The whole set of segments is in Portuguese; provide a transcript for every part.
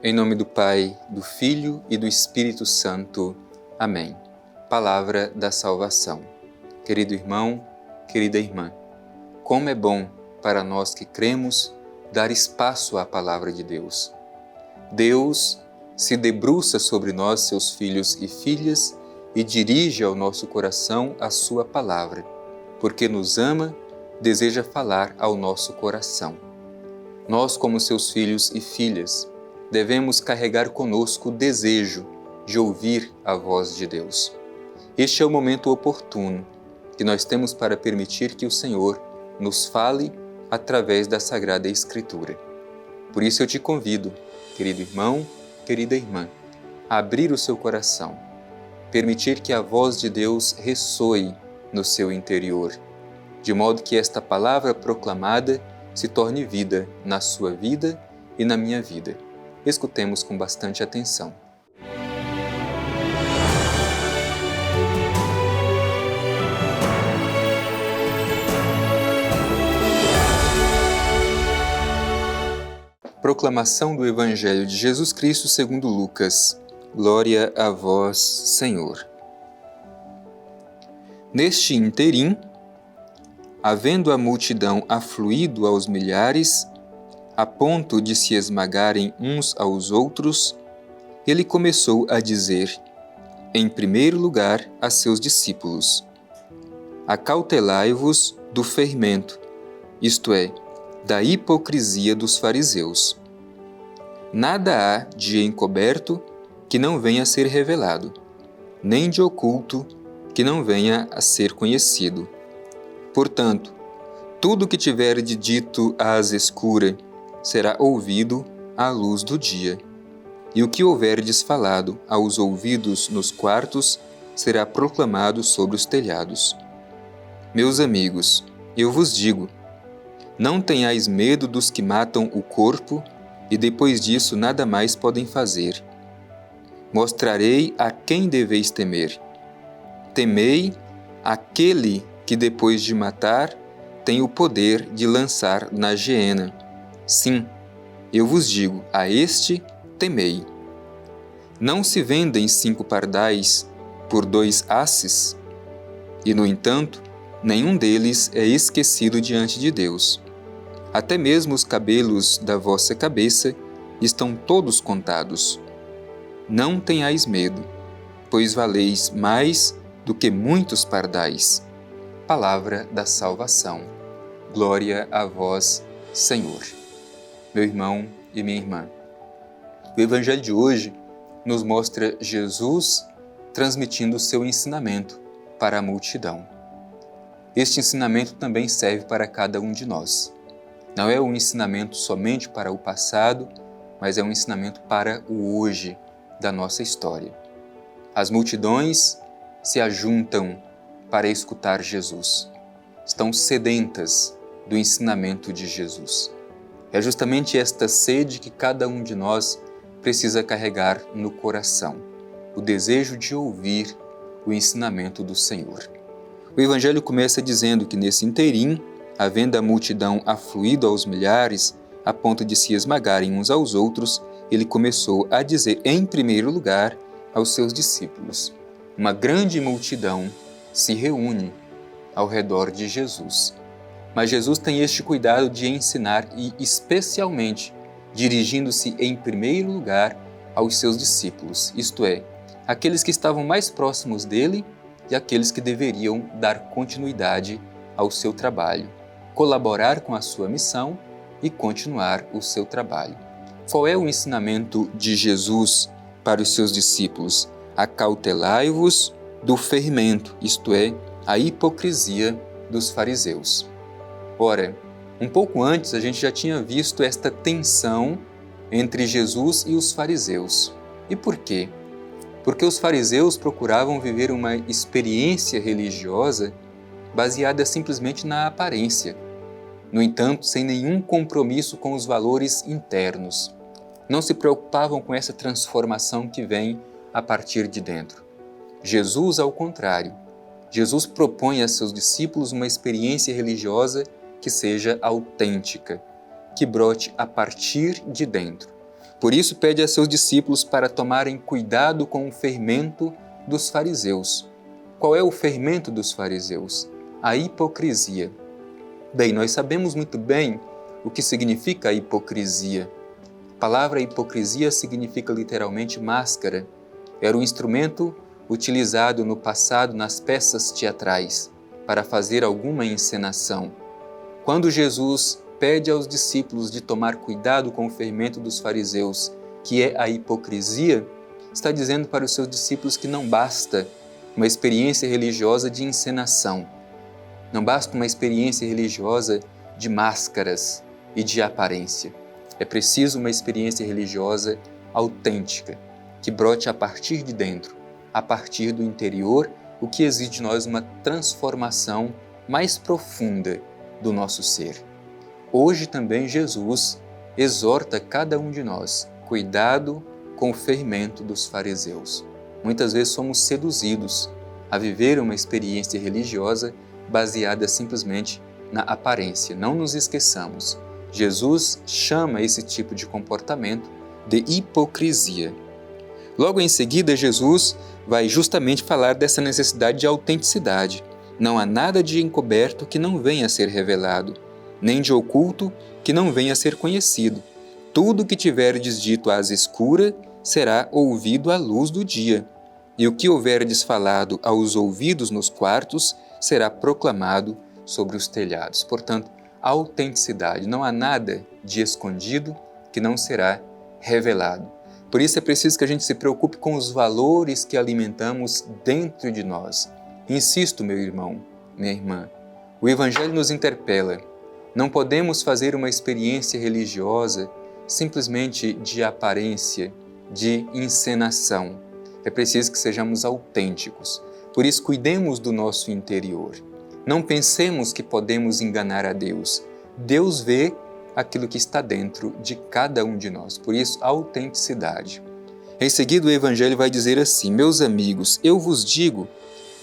Em nome do Pai, do Filho e do Espírito Santo. Amém. Palavra da salvação. Querido irmão, querida irmã, como é bom para nós que cremos dar espaço à palavra de Deus. Deus se debruça sobre nós, seus filhos e filhas, e dirige ao nosso coração a sua palavra, porque nos ama, deseja falar ao nosso coração. Nós, como seus filhos e filhas, devemos carregar conosco o desejo de ouvir a voz de Deus. Este é o momento oportuno que nós temos para permitir que o Senhor nos fale através da Sagrada Escritura. Por isso eu te convido, querido irmão, querida irmã, a abrir o seu coração, permitir que a voz de Deus ressoe no seu interior, de modo que esta palavra proclamada se torne vida na sua vida e na minha vida. Escutemos com bastante atenção. Proclamação do Evangelho de Jesus Cristo segundo Lucas. Glória a vós, Senhor. Neste interim, havendo a multidão afluído aos milhares, a ponto de se esmagarem uns aos outros, ele começou a dizer, em primeiro lugar, a seus discípulos: acautelai-vos do fermento, isto é, da hipocrisia dos fariseus. Nada há de encoberto que não venha a ser revelado, nem de oculto que não venha a ser conhecido. Portanto, tudo o que tiverdes dito às escuras será ouvido à luz do dia, e o que houverdes falado aos ouvidos nos quartos será proclamado sobre os telhados. Meus amigos, eu vos digo, não tenhais medo dos que matam o corpo e depois disso nada mais podem fazer. Mostrarei a quem deveis temer. Temei aquele que depois de matar tem o poder de lançar na geena. Sim, eu vos digo, a este temei. Não se vendem 5 pardais por 2 asses? E, no entanto, nenhum deles é esquecido diante de Deus. Até mesmo os cabelos da vossa cabeça estão todos contados. Não tenhais medo, pois valeis mais do que muitos pardais. Palavra da salvação. Glória a vós, Senhor. Meu irmão e minha irmã, o Evangelho de hoje nos mostra Jesus transmitindo o seu ensinamento para a multidão. Este ensinamento também serve para cada um de nós. Não é um ensinamento somente para o passado, mas é um ensinamento para o hoje da nossa história. As multidões se ajuntam para escutar Jesus. Estão sedentas do ensinamento de Jesus. É justamente esta sede que cada um de nós precisa carregar no coração, o desejo de ouvir o ensinamento do Senhor. O Evangelho começa dizendo que nesse interim, havendo a multidão afluído aos milhares, a ponto de se esmagarem uns aos outros, ele começou a dizer, em primeiro lugar, aos seus discípulos. Uma grande multidão se reúne ao redor de Jesus. Mas Jesus tem este cuidado de ensinar e, especialmente, dirigindo-se em primeiro lugar aos seus discípulos, isto é, aqueles que estavam mais próximos dele e aqueles que deveriam dar continuidade ao seu trabalho, colaborar com a sua missão e continuar o seu trabalho. Qual é o ensinamento de Jesus para os seus discípulos? Acautelai-vos do fermento, isto é, a hipocrisia dos fariseus. Ora, um pouco antes a gente já tinha visto esta tensão entre Jesus e os fariseus. E por quê? Porque os fariseus procuravam viver uma experiência religiosa baseada simplesmente na aparência. No entanto, sem nenhum compromisso com os valores internos. Não se preocupavam com essa transformação que vem a partir de dentro. Jesus, ao contrário, Jesus propõe a seus discípulos uma experiência religiosa que seja autêntica, que brote a partir de dentro. Por isso pede a seus discípulos para tomarem cuidado com o fermento dos fariseus. Qual é o fermento dos fariseus? A hipocrisia. Bem, nós sabemos muito bem o que significa a hipocrisia. A palavra hipocrisia significa literalmente máscara. Era um instrumento utilizado no passado nas peças teatrais para fazer alguma encenação. Quando Jesus pede aos discípulos de tomar cuidado com o fermento dos fariseus, que é a hipocrisia, está dizendo para os seus discípulos que não basta uma experiência religiosa de encenação, não basta uma experiência religiosa de máscaras e de aparência. É preciso uma experiência religiosa autêntica, que brote a partir de dentro, a partir do interior, o que exige de nós uma transformação mais profunda do nosso ser. Hoje também Jesus exorta cada um de nós, cuidado com o fermento dos fariseus. Muitas vezes somos seduzidos a viver uma experiência religiosa baseada simplesmente na aparência. Não nos esqueçamos, Jesus chama esse tipo de comportamento de hipocrisia. Logo em seguida, Jesus vai justamente falar dessa necessidade de autenticidade. Não há nada de encoberto que não venha a ser revelado, nem de oculto que não venha a ser conhecido. Tudo que tiverdes dito às escuras será ouvido à luz do dia, e o que houverdes falado aos ouvidos nos quartos será proclamado sobre os telhados. Portanto, autenticidade. Não há nada de escondido que não será revelado. Por isso é preciso que a gente se preocupe com os valores que alimentamos dentro de nós. Insisto, meu irmão, minha irmã, o Evangelho nos interpela. Não podemos fazer uma experiência religiosa simplesmente de aparência, de encenação. É preciso que sejamos autênticos. Por isso, cuidemos do nosso interior. Não pensemos que podemos enganar a Deus. Deus vê aquilo que está dentro de cada um de nós. Por isso, autenticidade. Em seguida, o Evangelho vai dizer assim: meus amigos, eu vos digo,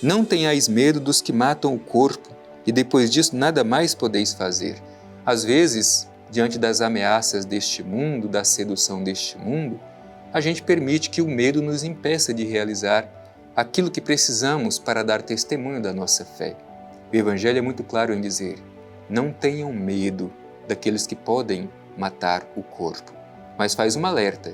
não tenhais medo dos que matam o corpo, e depois disso nada mais podeis fazer. Às vezes, diante das ameaças deste mundo, da sedução deste mundo, a gente permite que o medo nos impeça de realizar aquilo que precisamos para dar testemunho da nossa fé. O Evangelho é muito claro em dizer: não tenham medo daqueles que podem matar o corpo, mas faz um alerta: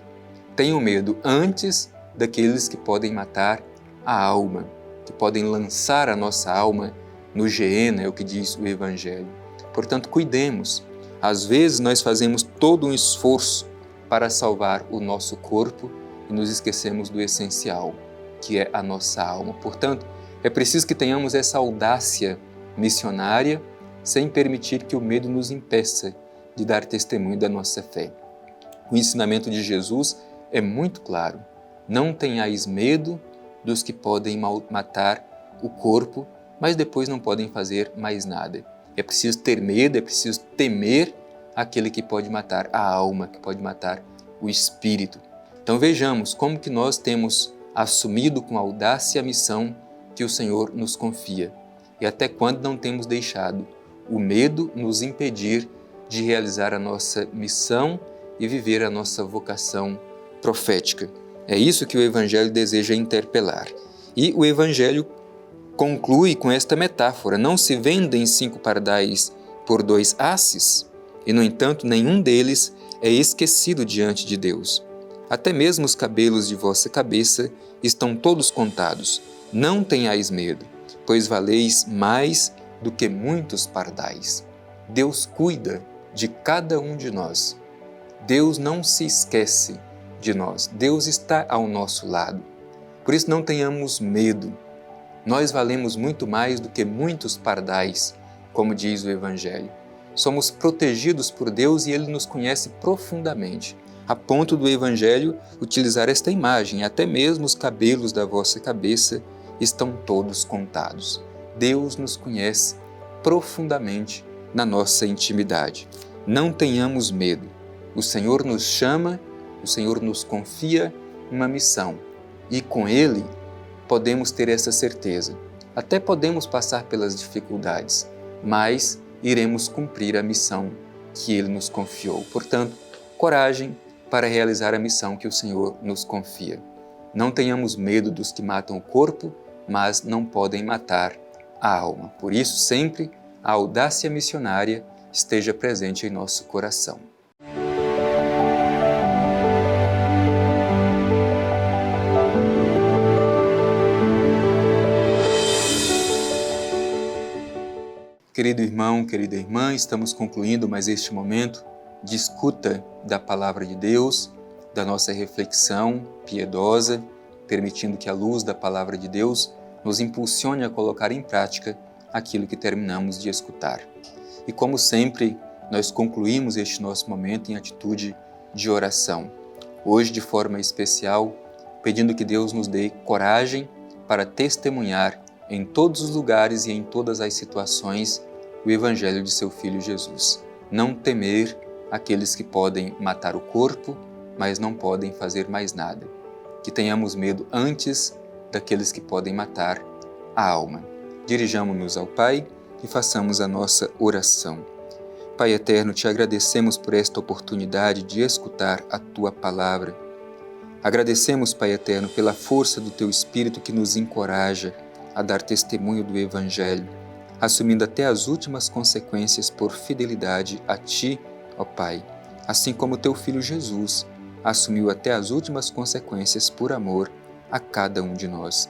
tenham medo antes daqueles que podem matar a alma, que podem lançar a nossa alma no Geena, é o que diz o Evangelho. Portanto, cuidemos. Às vezes nós fazemos todo um esforço para salvar o nosso corpo e nos esquecemos do essencial, que é a nossa alma. Portanto, é preciso que tenhamos essa audácia missionária sem permitir que o medo nos impeça de dar testemunho da nossa fé. O ensinamento de Jesus é muito claro: não tenhais medo dos que podem matar o corpo, mas depois não podem fazer mais nada. É preciso ter medo, é preciso temer aquele que pode matar a alma, que pode matar o espírito. Então vejamos como que nós temos assumido com audácia a missão que o Senhor nos confia e até quando não temos deixado o medo nos impedir de realizar a nossa missão e viver a nossa vocação profética. É isso que o Evangelho deseja interpelar. E o Evangelho conclui com esta metáfora: não se vendem 5 pardais por 2 asses, e no entanto nenhum deles é esquecido diante de Deus. Até mesmo os cabelos de vossa cabeça estão todos contados. Não tenhais medo, pois valeis mais do que muitos pardais. Deus cuida de cada um de nós. Deus não se esquece de nós. Deus está ao nosso lado. Por isso não tenhamos medo. Nós valemos muito mais do que muitos pardais, como diz o Evangelho. Somos protegidos por Deus e Ele nos conhece profundamente, a ponto do Evangelho utilizar esta imagem: até mesmo os cabelos da vossa cabeça estão todos contados. Deus nos conhece profundamente na nossa intimidade. Não tenhamos medo. O Senhor nos chama, o Senhor nos confia uma missão e com Ele podemos ter essa certeza. Até podemos passar pelas dificuldades, mas iremos cumprir a missão que Ele nos confiou. Portanto, coragem, para realizar a missão que o Senhor nos confia. Não tenhamos medo dos que matam o corpo, mas não podem matar a alma. Por isso, sempre a audácia missionária esteja presente em nosso coração. Querido irmão, querida irmã, estamos concluindo mais este momento de escuta da Palavra de Deus, da nossa reflexão piedosa, permitindo que a luz da Palavra de Deus nos impulsione a colocar em prática aquilo que terminamos de escutar. E como sempre, nós concluímos este nosso momento em atitude de oração. Hoje, de forma especial, pedindo que Deus nos dê coragem para testemunhar em todos os lugares e em todas as situações o Evangelho de seu Filho Jesus. Não temer aqueles que podem matar o corpo, mas não podem fazer mais nada. Que tenhamos medo antes daqueles que podem matar a alma. Dirijamo-nos ao Pai e façamos a nossa oração. Pai eterno, te agradecemos por esta oportunidade de escutar a Tua Palavra. Agradecemos, Pai eterno, pela força do Teu Espírito que nos encoraja a dar testemunho do Evangelho, assumindo até as últimas consequências por fidelidade a Ti, ó Pai, assim como Teu Filho Jesus assumiu até as últimas consequências por amor a cada um de nós.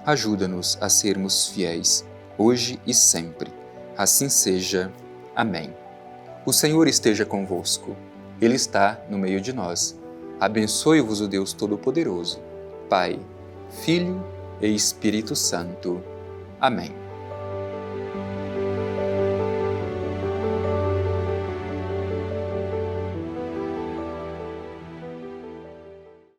Ajuda-nos a sermos fiéis, hoje e sempre. Assim seja. Amém. O Senhor esteja convosco. Ele está no meio de nós. Abençoe-vos o Deus Todo-Poderoso, Pai, Filho e Espírito Santo. Amém.